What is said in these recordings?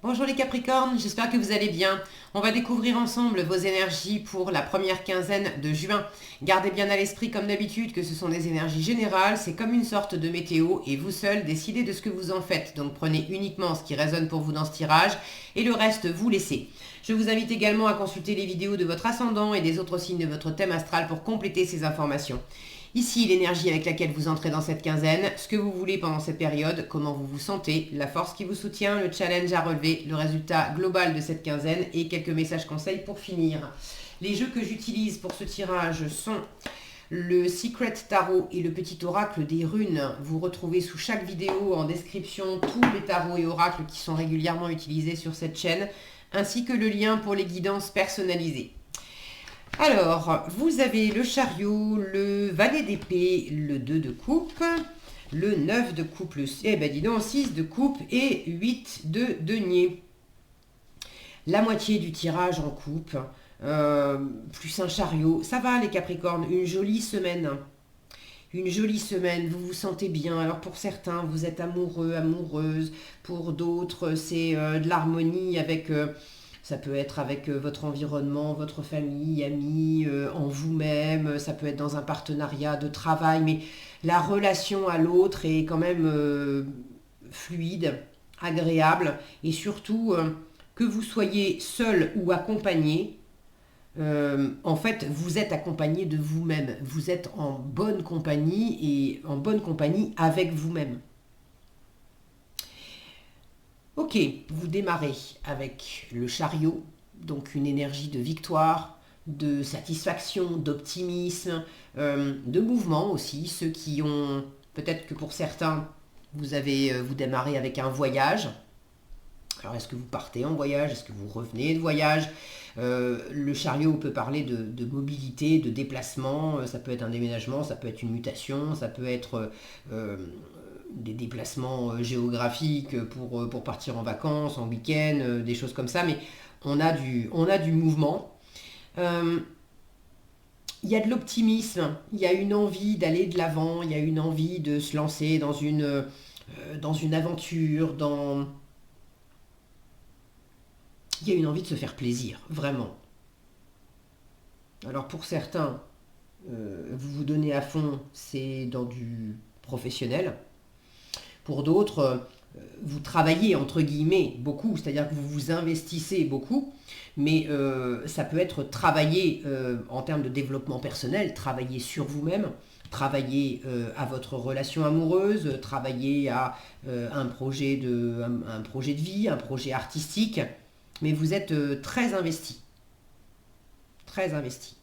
Bonjour les Capricornes, j'espère que vous allez bien. On va découvrir ensemble vos énergies pour la première quinzaine de juin. Gardez bien à l'esprit comme d'habitude que ce sont des énergies générales, c'est comme une sorte de météo et vous seul décidez de ce que vous en faites. Donc prenez uniquement ce qui résonne pour vous dans ce tirage et le reste vous laissez. Je vous invite également à consulter les vidéos de votre ascendant et des autres signes de votre thème astral pour compléter ces informations. Ici, l'énergie avec laquelle vous entrez dans cette quinzaine, ce que vous voulez pendant cette période, comment vous vous sentez, la force qui vous soutient, le challenge à relever, le résultat global de cette quinzaine et quelques messages conseils pour finir. Les jeux que j'utilise pour ce tirage sont le Secret Tarot et le petit oracle des runes. Vous retrouvez sous chaque vidéo en description tous les tarots et oracles qui sont régulièrement utilisés sur cette chaîne, ainsi que le lien pour les guidances personnalisées. Alors, vous avez le chariot, le valet d'épée, le 2 de coupe, le 9 de coupe, eh ben dis donc, 6 de coupe et 8 de denier. La moitié du tirage en coupe, plus un chariot. Ça va les Capricornes, une jolie semaine. Une jolie semaine, vous vous sentez bien. Alors pour certains, vous êtes amoureux, amoureuse. Pour d'autres, c'est de l'harmonie avec... ça peut être avec votre environnement, votre famille, amis, en vous-même. Ça peut être dans un partenariat de travail. Mais la relation à l'autre est quand même fluide, agréable. Et surtout, que vous soyez seul ou accompagné, en fait, vous êtes accompagné de vous-même. Vous êtes en bonne compagnie et en bonne compagnie avec vous-même. Ok, vous démarrez avec le chariot, donc une énergie de victoire, de satisfaction, d'optimisme, de mouvement aussi. Ceux qui ont, peut-être que pour certains, vous démarrez avec un voyage. Alors est-ce que vous partez en voyage? Est-ce que vous revenez de voyage? Le chariot peut parler de mobilité, de déplacement. Ça peut être un déménagement, ça peut être une mutation, ça peut être des déplacements géographiques pour partir en vacances, en week-end, des choses comme ça. Mais on a du mouvement. Il y a de l'optimisme, il y a une envie d'aller de l'avant, il y a une envie de se lancer dans une aventure, il y a une envie de se faire plaisir, vraiment. Alors pour certains, vous vous donnez à fond, c'est dans du professionnel. Pour d'autres, vous travaillez entre guillemets beaucoup, c'est-à-dire que vous vous investissez beaucoup, mais ça peut être travailler en termes de développement personnel, travailler sur vous-même, travailler à votre relation amoureuse, travailler à un projet de vie, un projet artistique, mais vous êtes très investi, très investi.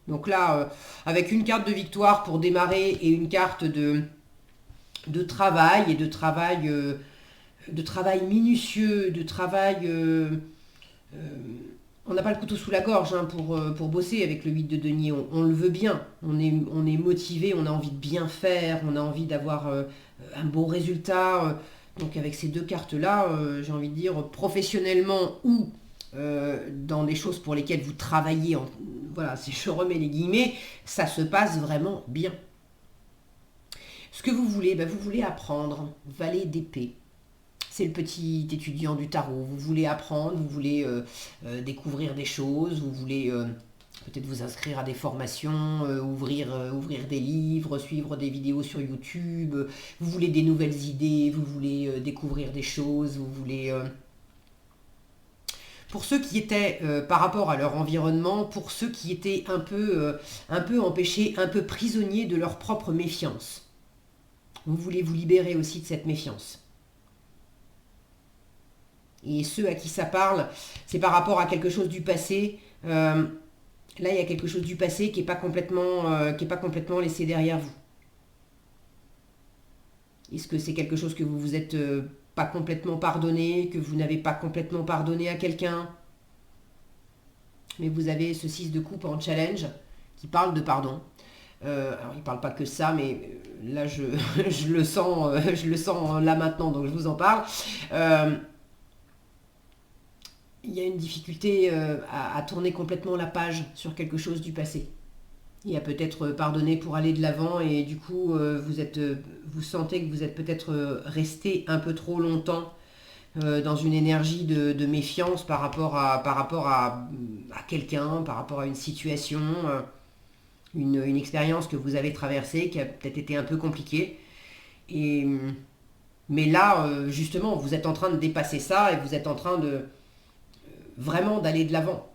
Donc là, avec une carte de victoire pour démarrer et une carte de travail et de travail minutieux, de travail... on n'a pas le couteau sous la gorge hein, pour bosser avec le 8 de denier, on le veut bien, on est motivé, on a envie de bien faire, on a envie d'avoir un beau résultat. Donc avec ces deux cartes-là, j'ai envie de dire professionnellement ou dans des choses pour lesquelles vous travaillez, voilà, si je remets les guillemets, ça se passe vraiment bien. Ce que vous voulez, ben vous voulez apprendre, valet d'épée. C'est le petit étudiant du tarot. Vous voulez apprendre, vous voulez découvrir des choses, vous voulez peut-être vous inscrire à des formations, ouvrir des livres, suivre des vidéos sur YouTube. Vous voulez des nouvelles idées, vous voulez découvrir des choses, vous voulez... Pour ceux qui étaient, par rapport à leur environnement, pour ceux qui étaient un peu empêchés, un peu prisonniers de leur propre méfiance. Vous voulez vous libérer aussi de cette méfiance. Et ceux à qui ça parle, c'est par rapport à quelque chose du passé. Là, il y a quelque chose du passé qui n'est pas complètement laissé derrière vous. Est-ce que c'est quelque chose que vous vous êtes pas complètement pardonné, que vous n'avez pas complètement pardonné à quelqu'un? Mais vous avez ce 6 de coupe en challenge qui parle de pardon. Alors il ne parle pas que ça, mais là je le sens là maintenant, donc je vous en parle. Il y a une difficulté à tourner complètement la page sur quelque chose du passé. Et à peut-être pardonner pour aller de l'avant et du coup vous sentez que vous êtes peut-être resté un peu trop longtemps dans une énergie de méfiance par rapport à quelqu'un, par rapport à une situation, une expérience que vous avez traversée qui a peut-être été un peu compliquée. Et, mais là, justement, vous êtes en train de dépasser ça et vous êtes en train de vraiment d'aller de l'avant,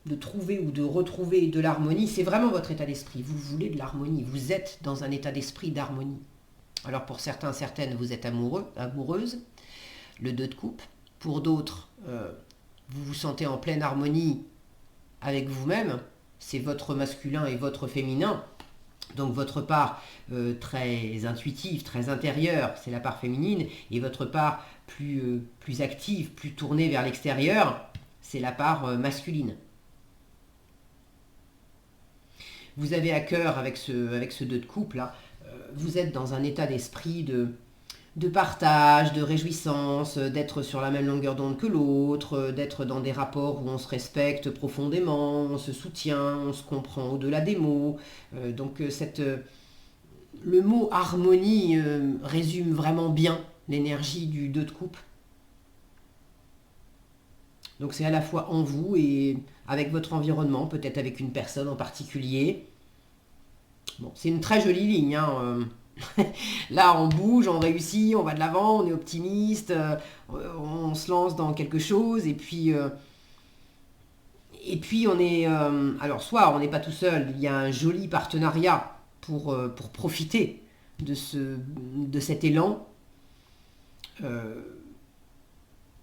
de trouver ou de retrouver de l'harmonie. C'est vraiment votre état d'esprit. Vous voulez de l'harmonie. Vous êtes dans un état d'esprit d'harmonie. Alors pour certains, certaines, vous êtes amoureux, amoureuse, le 2 de coupe. Pour d'autres, vous vous sentez en pleine harmonie avec vous-même. C'est votre masculin et votre féminin. Donc votre part très intuitive, très intérieure, c'est la part féminine. Et votre part plus active, plus tournée vers l'extérieur, c'est la part masculine. Vous avez à cœur avec ce 2 de coupe là, vous êtes dans un état d'esprit de partage, de réjouissance, d'être sur la même longueur d'onde que l'autre, d'être dans des rapports où on se respecte profondément, on se soutient, on se comprend au-delà des mots. Donc le mot harmonie résume vraiment bien l'énergie du 2 de coupe. Donc c'est à la fois en vous et avec votre environnement, peut-être avec une personne en particulier. Bon, c'est une très jolie ligne, hein. Là, on bouge, on réussit, on va de l'avant, on est optimiste, on se lance dans quelque chose, et puis on est... alors, soit on n'est pas tout seul, il y a un joli partenariat pour profiter de cet élan,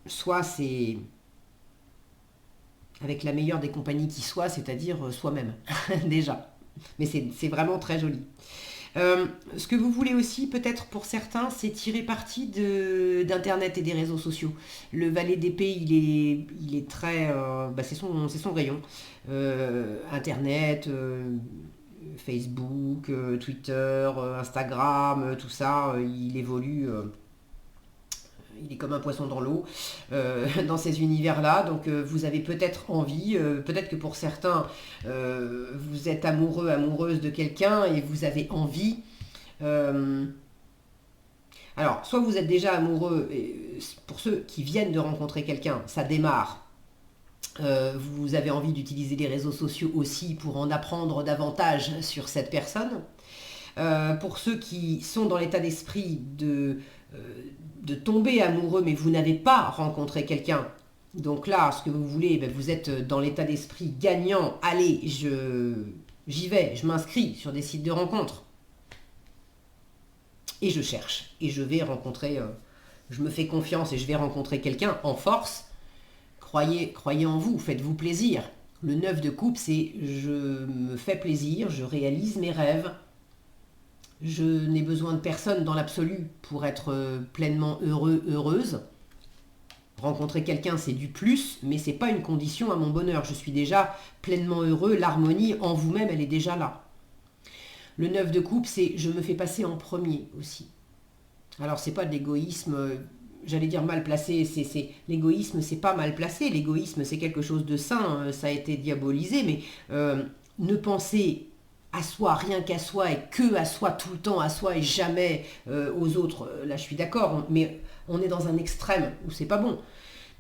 soit c'est avec la meilleure des compagnies qui soit, c'est-à-dire soi-même, déjà. Mais c'est vraiment très joli. Ce que vous voulez aussi, peut-être pour certains, c'est tirer parti d'Internet et des réseaux sociaux. Le valet d'épée, il est très... c'est son rayon. Internet, Facebook, Twitter, Instagram, tout ça, il évolue... il est comme un poisson dans l'eau, dans ces univers-là. Donc vous avez peut-être envie, peut-être que pour certains, vous êtes amoureux, amoureuse de quelqu'un et vous avez envie. Alors, soit vous êtes déjà amoureux, et pour ceux qui viennent de rencontrer quelqu'un, ça démarre. Vous avez envie d'utiliser les réseaux sociaux aussi pour en apprendre davantage sur cette personne. Pour ceux qui sont dans l'état d'esprit de tomber amoureux, mais vous n'avez pas rencontré quelqu'un. Donc là, ce que vous voulez, vous êtes dans l'état d'esprit gagnant. Allez, j'y vais, je m'inscris sur des sites de rencontres. Et je cherche. Et je vais rencontrer, je me fais confiance et je vais rencontrer quelqu'un en force. Croyez en vous, faites-vous plaisir. Le 9 de coupe, c'est je me fais plaisir, je réalise mes rêves. Je n'ai besoin de personne dans l'absolu pour être pleinement heureux, heureuse. Rencontrer quelqu'un, c'est du plus, mais c'est pas une condition à mon bonheur. Je suis déjà pleinement heureux, l'harmonie en vous-même, elle est déjà là. Le 9 de coupe, c'est je me fais passer en premier aussi. Alors c'est pas de l'égoïsme, j'allais dire mal placé, l'égoïsme c'est pas mal placé, l'égoïsme c'est quelque chose de sain, ça a été diabolisé, mais ne penser à soi, rien qu'à soi et que à soi tout le temps, à soi et jamais aux autres, là je suis d'accord, mais on est dans un extrême où c'est pas bon.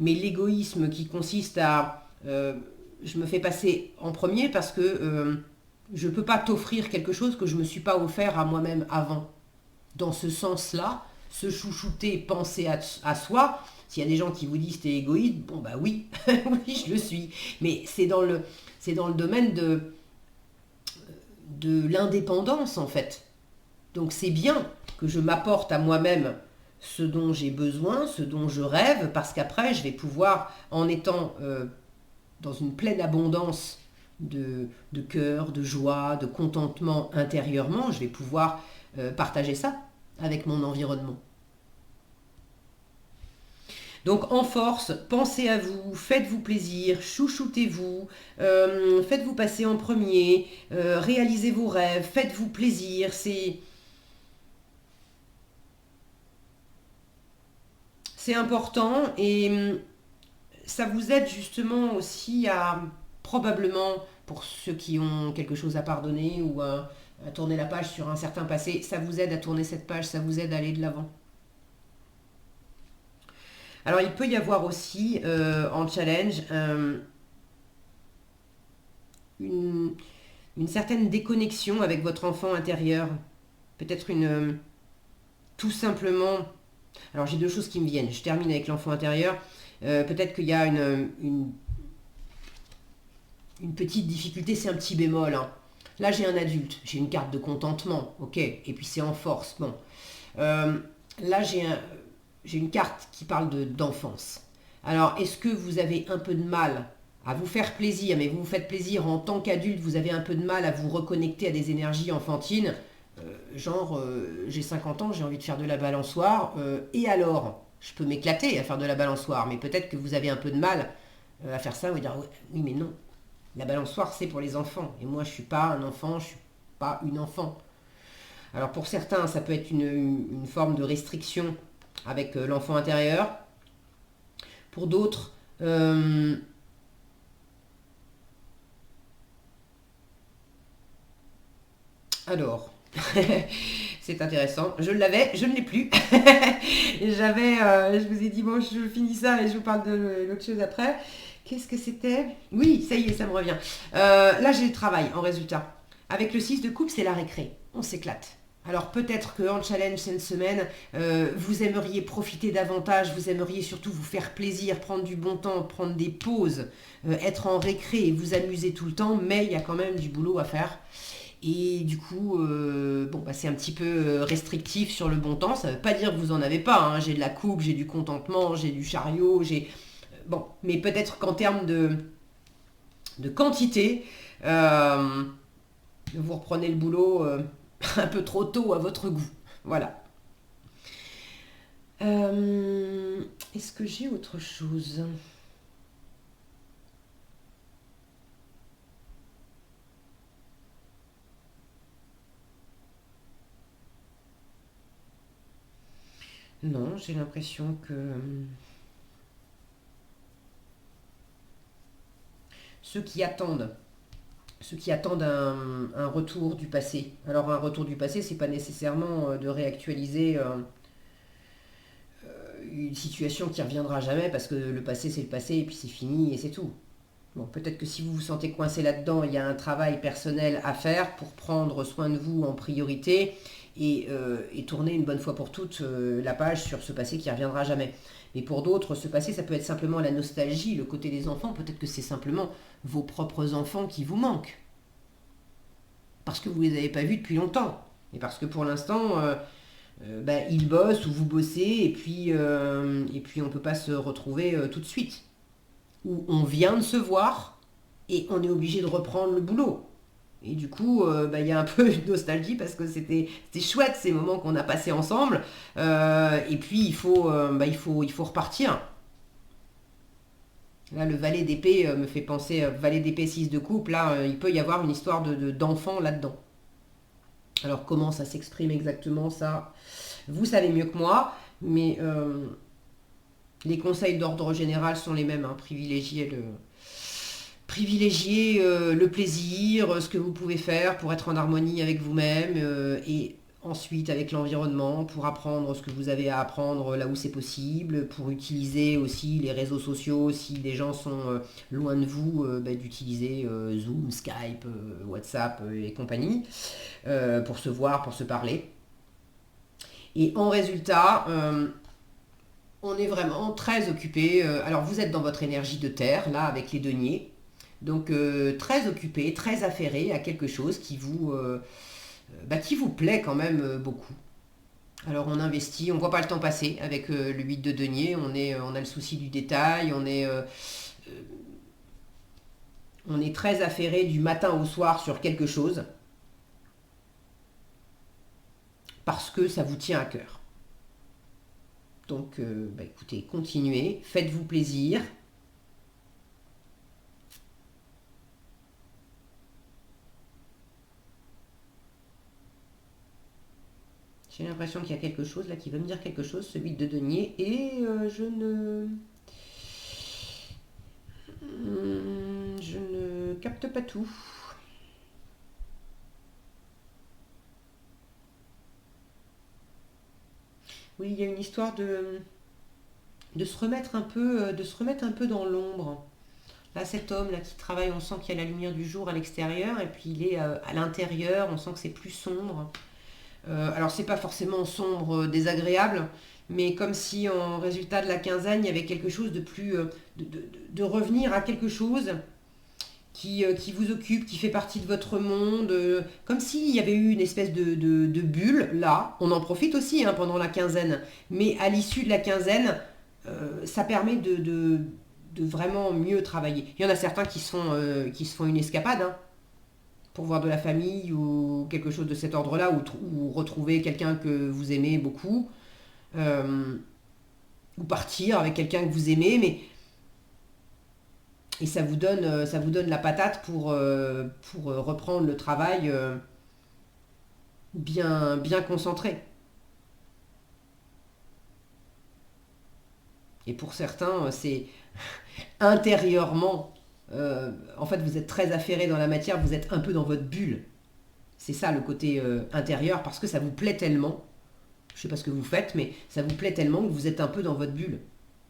Mais l'égoïsme qui consiste à je me fais passer en premier parce que je peux pas t'offrir quelque chose que je me suis pas offert à moi-même avant. Dans ce sens-là, se chouchouter, penser à soi, s'il y a des gens qui vous disent t'es égoïste, bon bah oui, oui je le suis, mais c'est dans le domaine de l'indépendance en fait. Donc c'est bien que je m'apporte à moi-même ce dont j'ai besoin, ce dont je rêve, parce qu'après je vais pouvoir, en étant dans une pleine abondance de cœur, de joie, de contentement intérieurement, je vais pouvoir partager ça avec mon environnement. Donc en force, pensez à vous, faites-vous plaisir, chouchoutez-vous, faites-vous passer en premier, réalisez vos rêves, faites-vous plaisir. C'est important et ça vous aide justement aussi à, probablement, pour ceux qui ont quelque chose à pardonner ou à tourner la page sur un certain passé, ça vous aide à tourner cette page, ça vous aide à aller de l'avant. Alors, il peut y avoir aussi en challenge une, une certaine déconnexion avec votre enfant intérieur. Peut-être tout simplement. Alors, j'ai deux choses qui me viennent. Je termine avec l'enfant intérieur. Peut-être qu'il y a une petite difficulté, c'est un petit bémol, hein. Là, j'ai un adulte, j'ai une carte de contentement, ok, et puis c'est en force, bon. Euh, Là, j'ai une carte qui parle d'enfance. Alors, est-ce que vous avez un peu de mal à vous faire plaisir, mais vous vous faites plaisir en tant qu'adulte, vous avez un peu de mal à vous reconnecter à des énergies enfantines, genre, j'ai 50 ans, j'ai envie de faire de la balançoire, et alors, je peux m'éclater à faire de la balançoire, mais peut-être que vous avez un peu de mal à faire ça, vous dire, oui, mais non, la balançoire, c'est pour les enfants. Et moi, je ne suis pas un enfant, je ne suis pas une enfant. Alors pour certains, ça peut être une forme de restriction avec l'enfant intérieur. Pour d'autres, alors, c'est intéressant. Je l'avais, je ne l'ai plus. Je vous ai dit, bon, je finis ça et je vous parle de l'autre chose après. Qu'est-ce que c'était? Oui, ça y est, ça me revient. Là, j'ai le travail en résultat. Avec le 6 de coupe, c'est la récré. On s'éclate. Alors peut-être qu'en challenge cette semaine, vous aimeriez profiter davantage, vous aimeriez surtout vous faire plaisir, prendre du bon temps, prendre des pauses, être en récré et vous amuser tout le temps, mais il y a quand même du boulot à faire. Et du coup, bon, bah, c'est un petit peu restrictif sur le bon temps. Ça ne veut pas dire que vous n'en avez pas, hein. J'ai de la coupe, j'ai du contentement, j'ai du chariot, j'ai... Bon, mais peut-être qu'en termes de quantité, euh, vous reprenez le boulot un peu trop tôt à votre goût. Voilà. Euh, Est-ce que j'ai autre chose? Non, j'ai l'impression que ceux qui attendent ceux qui attendent un retour du passé. Alors un retour du passé, c'est pas nécessairement de réactualiser une situation qui reviendra jamais parce que le passé c'est le passé et puis c'est fini et c'est tout. Bon, peut-être que si vous vous sentez coincé là-dedans, il y a un travail personnel à faire pour prendre soin de vous en priorité et tourner une bonne fois pour toutes la page sur ce passé qui ne reviendra jamais. Mais pour d'autres, ce passé, ça peut être simplement la nostalgie, le côté des enfants. Peut-être que c'est simplement vos propres enfants qui vous manquent. Parce que vous ne les avez pas vus depuis longtemps. Et parce que pour l'instant, bah, ils bossent ou vous bossez et puis on ne peut pas se retrouver tout de suite. Ou on vient de se voir et on est obligé de reprendre le boulot. Et du coup, bah, il y a un peu de nostalgie parce que c'était chouette ces moments qu'on a passés ensemble. Et puis bah, il faut repartir. Là, le valet d'épée me fait penser, valet d'épée 6 de coupe, là, il peut y avoir une histoire d'enfant là-dedans. Alors comment ça s'exprime exactement, ça, vous savez mieux que moi, mais les conseils d'ordre général sont les mêmes, hein. Privilégier le plaisir, ce que vous pouvez faire pour être en harmonie avec vous-même et ensuite avec l'environnement pour apprendre ce que vous avez à apprendre là où c'est possible, pour utiliser aussi les réseaux sociaux si des gens sont loin de vous, bah, d'utiliser Zoom, Skype, WhatsApp et compagnie pour se voir, pour se parler. Et en résultat, on est vraiment très occupé. Alors vous êtes dans votre énergie de terre, là, avec les deniers. Donc très occupé, très affairé à quelque chose qui vous plaît quand même beaucoup. Alors on investit, on ne voit pas le temps passer avec le 8 de denier, on a le souci du détail, on est très affairé du matin au soir sur quelque chose parce que ça vous tient à cœur. Donc bah, écoutez, continuez, faites-vous plaisir. J'ai l'impression qu'il y a quelque chose là qui veut me dire quelque chose, ce 8 de denier, et je ne capte pas tout. Oui, il y a une histoire de se remettre un peu dans l'ombre. Là, cet homme là qui travaille, on sent qu'il y a la lumière du jour à l'extérieur et puis il est à l'intérieur, on sent que c'est plus sombre. Alors c'est pas forcément sombre désagréable, mais comme si en résultat de la quinzaine, il y avait quelque chose de plus... de revenir à quelque chose qui vous occupe, qui fait partie de votre monde, comme s'il y avait eu une espèce de bulle, là. On en profite aussi hein, pendant la quinzaine, mais à l'issue de la quinzaine, ça permet de vraiment mieux travailler. Il y en a certains qui se font une escapade, hein, pour voir de la famille ou quelque chose de cet ordre-là, ou retrouver quelqu'un que vous aimez beaucoup, euh, ou partir avec quelqu'un que vous aimez, mais et ça vous donne la patate pour reprendre le travail bien concentré. Et pour certains, c'est intérieurement, en fait, vous êtes très affairé dans la matière, vous êtes un peu dans votre bulle. C'est ça le côté intérieur, parce que ça vous plaît tellement. Je ne sais pas ce que vous faites, mais ça vous plaît tellement que vous êtes un peu dans votre bulle.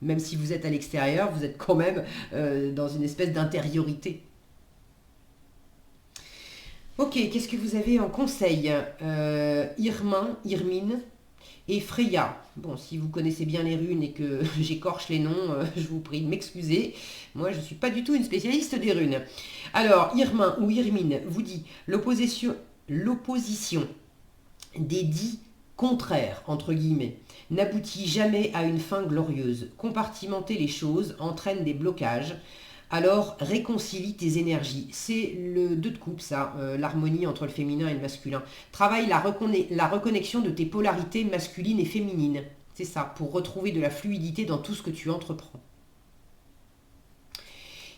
Même si vous êtes à l'extérieur, vous êtes quand même dans une espèce d'intériorité. Ok, qu'est-ce que vous avez en conseil Irmine et Freya. Bon, si vous connaissez bien les runes et que j'écorche les noms, je vous prie de m'excuser. Moi, je ne suis pas du tout une spécialiste des runes. Alors, Irmin ou Irmine vous dit l'opposition des dits contraires, entre guillemets, n'aboutit jamais à une fin glorieuse. Compartimenter les choses entraîne des blocages. Alors réconcilie tes énergies. C'est le 2 de coupe, ça, l'harmonie entre le féminin et le masculin. Travaille la reconnexion de tes polarités masculines et féminines. C'est ça, pour retrouver de la fluidité dans tout ce que tu entreprends.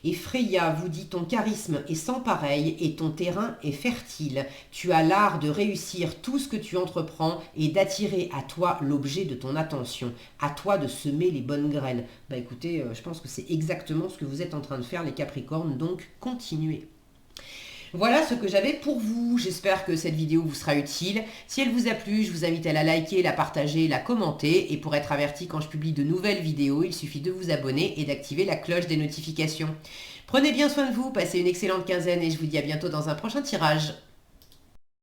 Et Freya vous dit ton charisme est sans pareil et ton terrain est fertile. Tu as l'art de réussir tout ce que tu entreprends et d'attirer à toi l'objet de ton attention. À toi de semer les bonnes graines. Bah écoutez, je pense que c'est exactement ce que vous êtes en train de faire les Capricornes, donc continuez. Voilà ce que j'avais pour vous. J'espère que cette vidéo vous sera utile. Si elle vous a plu, je vous invite à la liker, la partager, la commenter. Et pour être averti quand je publie de nouvelles vidéos, il suffit de vous abonner et d'activer la cloche des notifications. Prenez bien soin de vous, passez une excellente quinzaine et je vous dis à bientôt dans un prochain tirage.